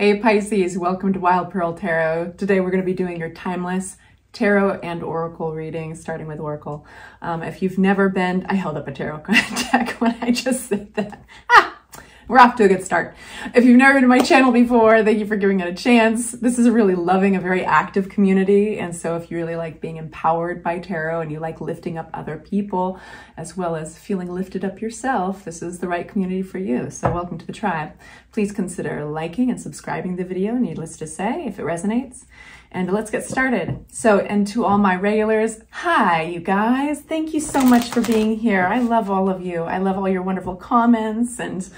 Hey Pisces, welcome to Wild Pearl Tarot. Today we're going to be doing your timeless tarot and oracle reading, starting with oracle. If you've never been, I held up a tarot deck when I just said that. We're off to a good start. If you've never been to my channel before, thank you for giving it a chance. This is a really loving, a very active community. And so if you really like being empowered by tarot and you like lifting up other people, as well as feeling lifted up yourself, this is the right community for you. So welcome to the tribe. Please consider liking and subscribing the video, needless to say, if it resonates. And let's get started. So, and to all my regulars, hi, you guys. Thank you so much for being here. I love all of you. I love all your wonderful comments and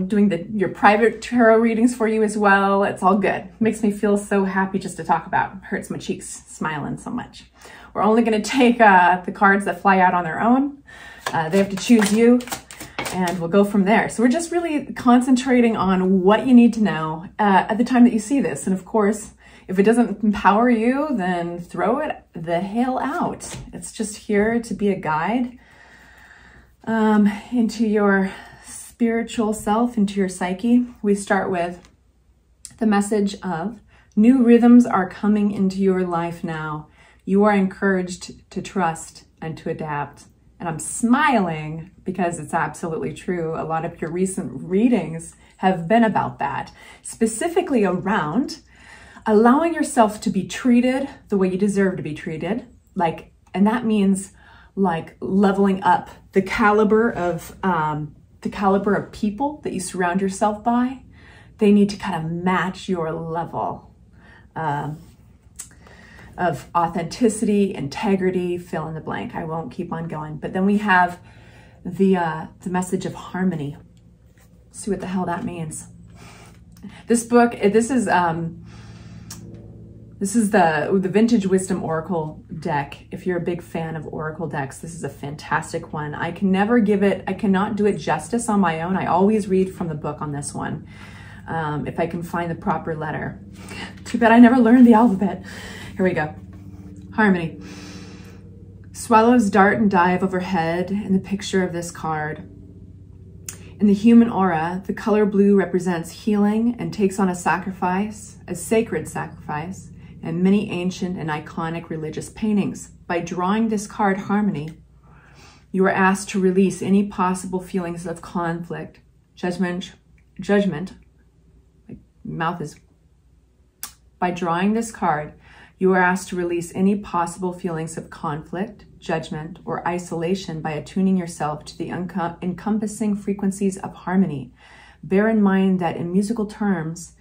doing your private tarot readings for you as well. It's all good. Makes me feel so happy just to talk about. Hurts my cheeks smiling so much. We're only going to take the cards that fly out on their own. They have to choose you, and we'll go from there. So we're just really concentrating on what you need to know at the time that you see this. And of course, if it doesn't empower you, then throw it the hell out. It's just here to be a guide into your spiritual self, into your psyche. We start with the message of new rhythms are coming into your life now. You are encouraged to trust and to adapt. And I'm smiling because it's absolutely true. A lot of your recent readings have been about that, specifically around allowing yourself to be treated the way you deserve to be treated. And that means like leveling up the caliber of people that you surround yourself by. They need to kind of match your level of authenticity, integrity, fill in the blank. I won't keep on going. But then we have the message of harmony. See what the hell that means. This book, this is the Vintage Wisdom Oracle deck. If you're a big fan of Oracle decks, this is a fantastic one. I cannot do it justice on my own. I always read from the book on this one, if I can find the proper letter. Too bad I never learned the alphabet. Here we go. Harmony. Swallows dart and dive overhead in the picture of this card. In the human aura, the color blue represents healing and takes on a sacrifice, a sacred sacrifice, and many ancient and iconic religious paintings. By drawing this card, Harmony, you are asked to release any possible feelings of conflict, judgment. My mouth is. By drawing this card, you are asked to release any possible feelings of conflict, judgment, or isolation by attuning yourself to the encompassing frequencies of harmony. Bear in mind that in musical terms,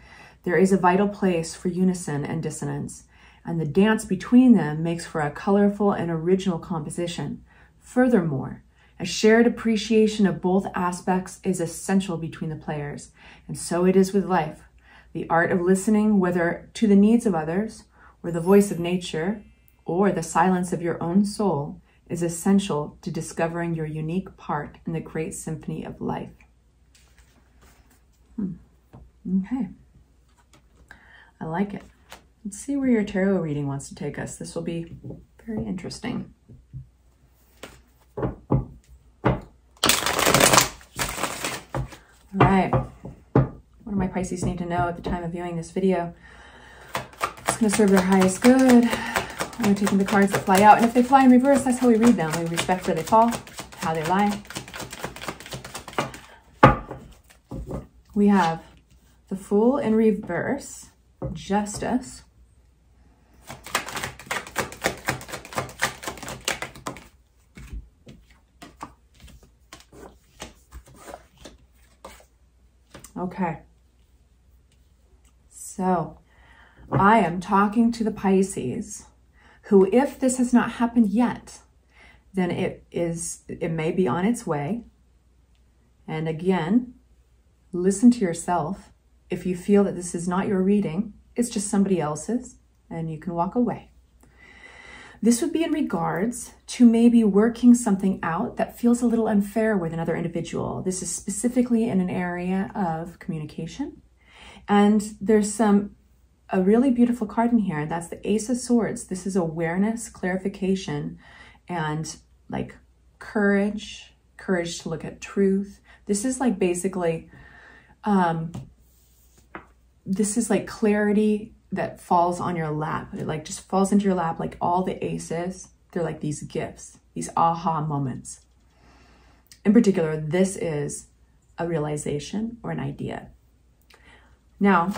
there is a vital place for unison and dissonance, and the dance between them makes for a colorful and original composition. Furthermore, a shared appreciation of both aspects is essential between the players, and so it is with life. The art of listening, whether to the needs of others, or the voice of nature, or the silence of your own soul, is essential to discovering your unique part in the great symphony of life. Okay. I like it. Let's see where your tarot reading wants to take us. This will be very interesting. All right. What do my Pisces need to know at the time of viewing this video? It's going to serve their highest good. I'm taking the cards that fly out. And if they fly in reverse, that's how we read them. We respect where they fall, how they lie. We have the Fool in reverse, Justice, okay, so I am talking to the Pisces who, if this has not happened yet, then it may be on its way. And again, listen to yourself. If you feel that this is not your reading, it's just somebody else's, and you can walk away. This would be in regards to maybe working something out that feels a little unfair with another individual. This is specifically in an area of communication. And there's a really beautiful card in here. That's the Ace of Swords. This is awareness, clarification, and like courage to look at truth. This is like basically this is like clarity that falls on your lap. It like just falls into your lap, like all the aces. They're like these gifts, these aha moments. In particular, this is a realization or an idea. Now,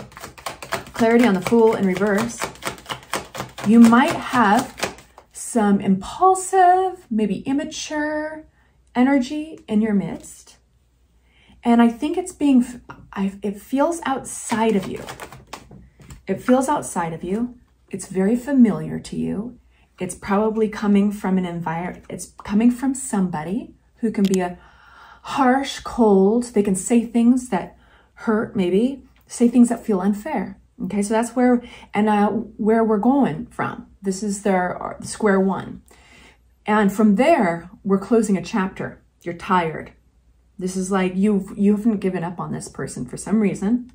clarity on the Fool in reverse. You might have some impulsive, maybe immature energy in your midst. And I think it's it feels outside of you. It feels outside of you. It's very familiar to you. It's probably coming from an environment. It's coming from somebody who can be a harsh, cold. They can say things that hurt, maybe say things that feel unfair. Okay, so that's where we're going from. This is their square one. And from there, we're closing a chapter. You're tired. This is like you haven't given up on this person for some reason.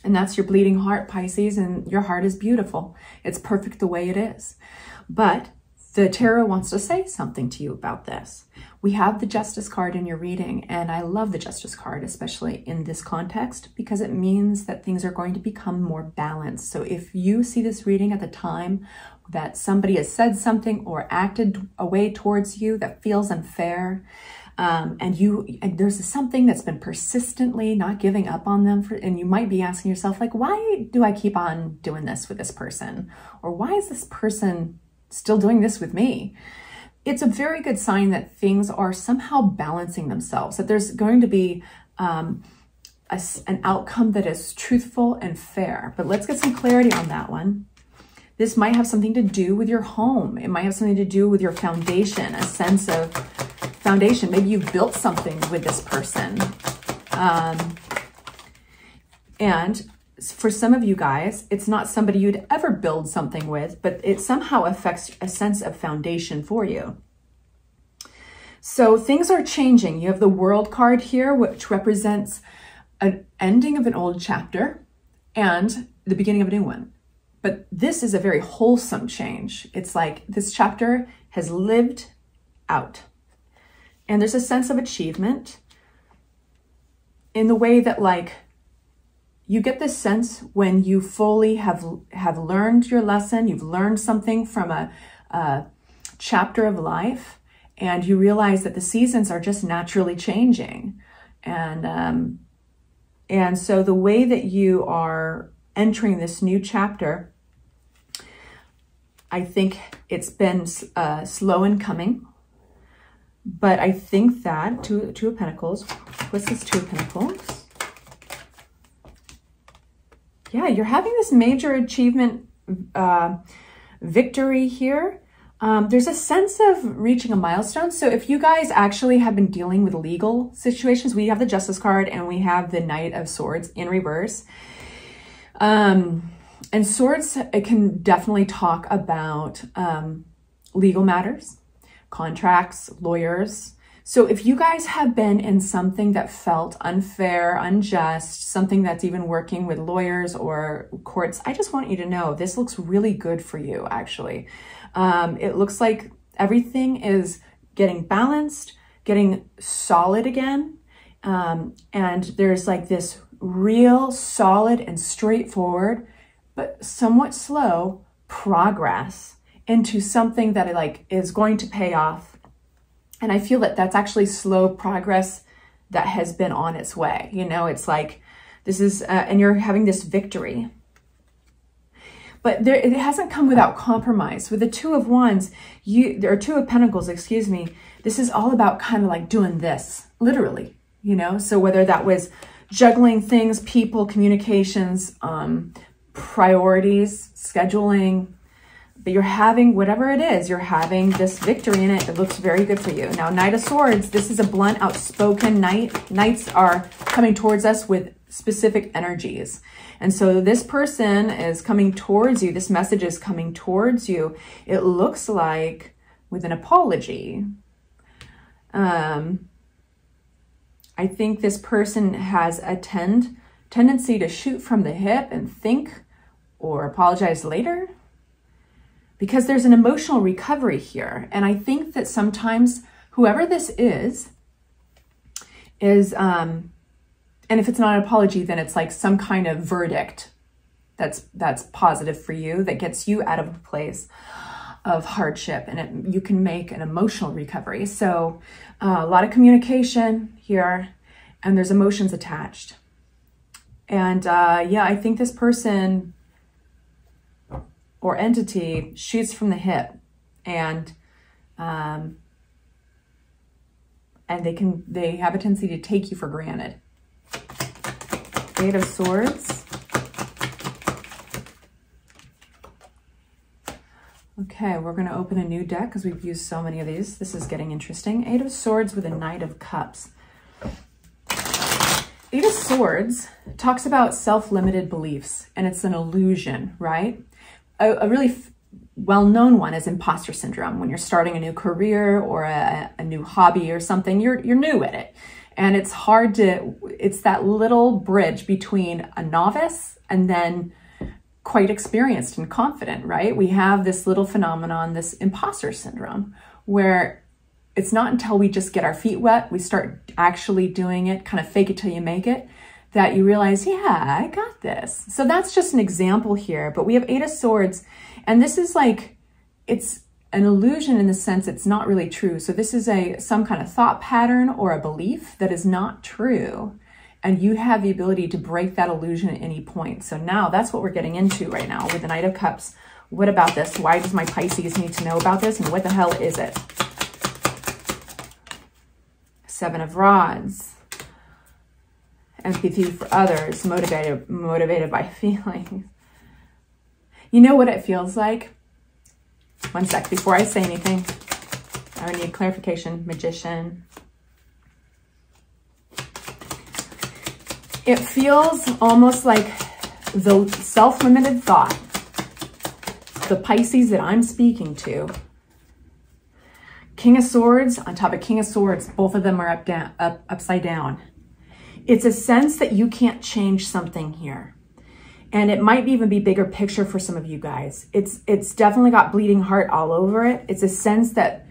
And that's your bleeding heart, Pisces, and your heart is beautiful. It's perfect the way it is. But the tarot wants to say something to you about this. We have the Justice card in your reading, and I love the Justice card, especially in this context, because it means that things are going to become more balanced. So if you see this reading at the time that somebody has said something or acted a way towards you that feels unfair, and there's something that's been persistently not giving up on them, and you might be asking yourself, like, why do I keep on doing this with this person? Or why is this person still doing this with me? It's a very good sign that things are somehow balancing themselves, that there's going to be an outcome that is truthful and fair. But let's get some clarity on that one. This might have something to do with your home. It might have something to do with your foundation, a sense of foundation. Maybe you've built something with this person. And for some of you guys, it's not somebody you'd ever build something with, but it somehow affects a sense of foundation for you. So things are changing. You have the World card here, which represents an ending of an old chapter and the beginning of a new one. But this is a very wholesome change. It's like this chapter has lived out. And there's a sense of achievement in the way that, like, you get this sense when you fully have learned your lesson, you've learned something from a chapter of life, and you realize that the seasons are just naturally changing. And so the way that you are entering this new chapter, I think it's been slow in coming. But I think that Two of Pentacles, what's this Two of Pentacles? Yeah, you're having this major achievement, victory here. There's a sense of reaching a milestone. So if you guys actually have been dealing with legal situations, we have the Justice card and we have the Knight of Swords in reverse. And Swords, it can definitely talk about legal matters, contracts, lawyers. So if you guys have been in something that felt unfair, unjust, something that's even working with lawyers or courts, I just want you to know this looks really good for you, actually. It looks like everything is getting balanced, getting solid again. And there's like this real solid and straightforward, but somewhat slow progress into something that like is going to pay off. And I feel that that's actually slow progress that has been on its way. You know, it's like, this is, and you're having this victory. But it hasn't come without compromise. With the Two of Wands, or Two of Pentacles, excuse me, this is all about kind of like doing this, literally, you know? So whether that was juggling things, people, communications, priorities, scheduling, but you're having, whatever it is, you're having this victory in it. It looks very good for you. Now, Knight of Swords, this is a blunt, outspoken knight. Knights are coming towards us with specific energies. And so this person is coming towards you. This message is coming towards you. It looks like with an apology. I think this person has a tendency to shoot from the hip and think or apologize later, because there's an emotional recovery here. And I think that sometimes whoever this is And if it's not an apology, then it's like some kind of verdict that's positive for you, that gets you out of a place of hardship, and you can make an emotional recovery. So a lot of communication here, and there's emotions attached. And yeah, I think this person or entity shoots from the hip, and they have a tendency to take you for granted. Eight of Swords. Okay, we're going to open a new deck because we've used so many of these. This is getting interesting. Eight of Swords with a Knight of Cups. Eight of Swords talks about self-limited beliefs, and it's an illusion, right? A really well-known one is imposter syndrome. When you're starting a new career or a new hobby or something, you're new at it. And it's hard to, it's that little bridge between a novice and then quite experienced and confident, right? We have this little phenomenon, this imposter syndrome, where it's not until we just get our feet wet, we start actually doing it, kind of fake it till you make it, that you realize, yeah, I got this. So that's just an example here, but we have Eight of Swords, and this is like, it's an illusion in the sense it's not really true. So this is some kind of thought pattern or a belief that is not true. And you have the ability to break that illusion at any point. So now that's what we're getting into right now with the Knight of Cups. What about this? Why does my Pisces need to know about this? And what the hell is it? Seven of Rods. Empathy for others, motivated by feelings. You know what it feels like? One sec, before I say anything, I need clarification. Magician. It feels almost like the self-limited thought, the Pisces that I'm speaking to. King of Swords on top of King of Swords, both of them are upside down. It's a sense that you can't change something here. And it might even be bigger picture for some of you guys. It's definitely got bleeding heart all over it. It's a sense that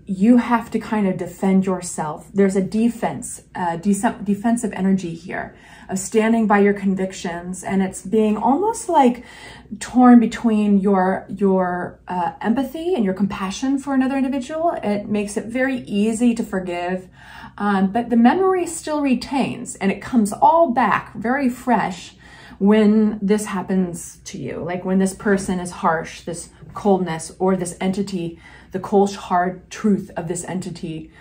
you have to kind of defend yourself. There's a defensive energy here of standing by your convictions, and it's being almost like torn between your empathy and your compassion for another individual. It makes it very easy to forgive, but the memory still retains, and it comes all back very fresh when this happens to you. Like when this person is harsh, this coldness, or this entity, the cold, hard truth of this entity,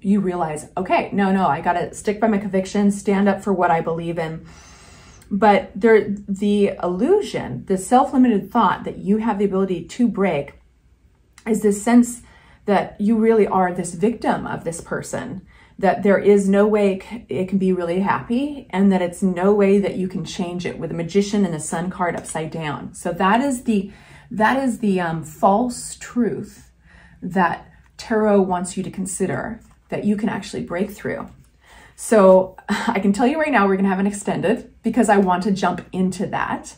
you realize, okay, no, I gotta stick by my convictions, stand up for what I believe in. But the illusion, the self-limited thought that you have the ability to break is this sense that you really are this victim of this person, that there is no way it can be really happy, and that it's no way that you can change it, with the Magician and the Sun card upside down. So that is the false truth that Tarot wants you to consider, that you can actually break through. So I can tell you right now, we're gonna have an extended, because I want to jump into that.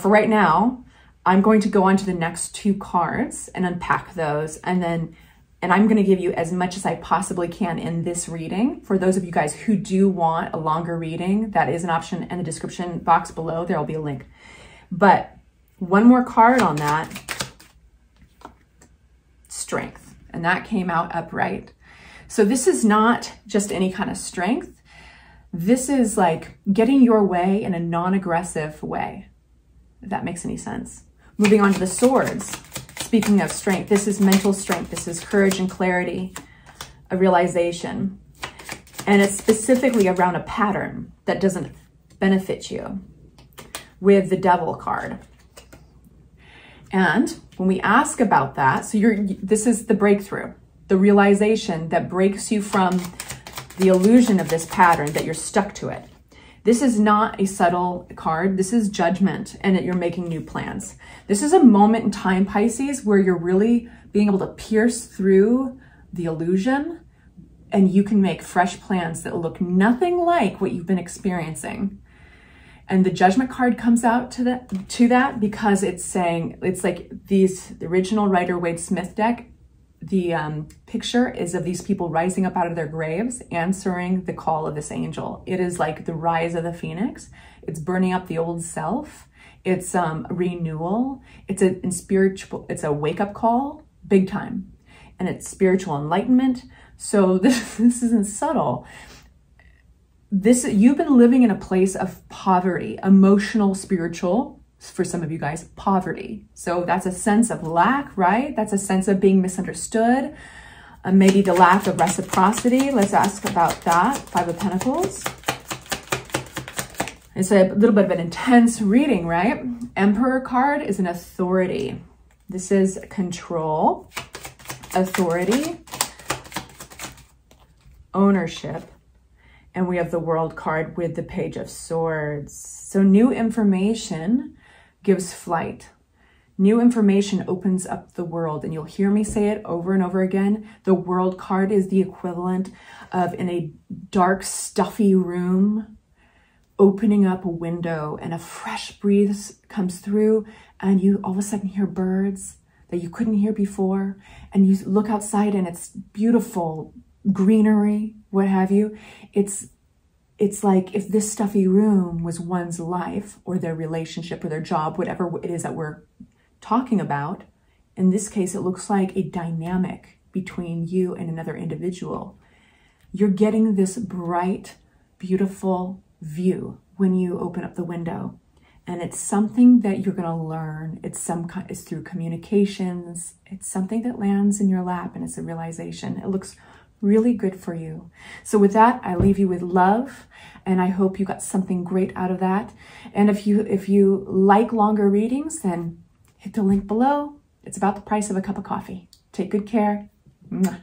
For right now, I'm going to go on to the next two cards and unpack those, and I'm going to give you as much as I possibly can in this reading. For those of you guys who do want a longer reading, that is an option in the description box below. There will be a link. But one more card on that, Strength, and that came out upright. So this is not just any kind of strength. This is like getting your way in a non-aggressive way, if that makes any sense. Moving on to the Swords. Speaking of strength, this is mental strength. This is courage and clarity, a realization. And it's specifically around a pattern that doesn't benefit you, with the Devil card. And when we ask about that, so this is the breakthrough, the realization that breaks you from the illusion of this pattern, that you're stuck to it. This is not a subtle card. This is judgment, and that you're making new plans. This is a moment in time, Pisces, where you're really being able to pierce through the illusion, and you can make fresh plans that look nothing like what you've been experiencing. And the Judgment card comes out to that because it's saying, it's like the original Rider-Waite-Smith deck picture is of these people rising up out of their graves, answering the call of this angel. It is like the rise of the phoenix. It's burning up the old self. It's renewal. It's a wake-up call, big time. And it's spiritual enlightenment. So this isn't subtle. You've been living in a place of poverty, emotional, spiritual, for some of you guys, poverty. So that's a sense of lack, right? That's a sense of being misunderstood. Maybe the lack of reciprocity. Let's ask about that. Five of Pentacles. It's a little bit of an intense reading, right? Emperor card is an authority. This is control, authority, ownership. And we have the World card with the Page of Swords. So new information gives flight. New information opens up the world, and you'll hear me say it over and over again. The World card is the equivalent of, in a dark, stuffy room, opening up a window and a fresh breeze comes through, and you all of a sudden hear birds that you couldn't hear before, and you look outside and it's beautiful greenery, what have you. It's like if this stuffy room was one's life or their relationship or their job, whatever it is that we're talking about. In this case, it looks like a dynamic between you and another individual. You're getting this bright, beautiful view when you open up the window. And it's something that you're going to learn. It's through communications. It's something that lands in your lap, and it's a realization. It looks really good for you. So with that, I leave you with love, and I hope you got something great out of that. And if you like longer readings, then hit the link below. It's about the price of a cup of coffee. Take good care. Mwah.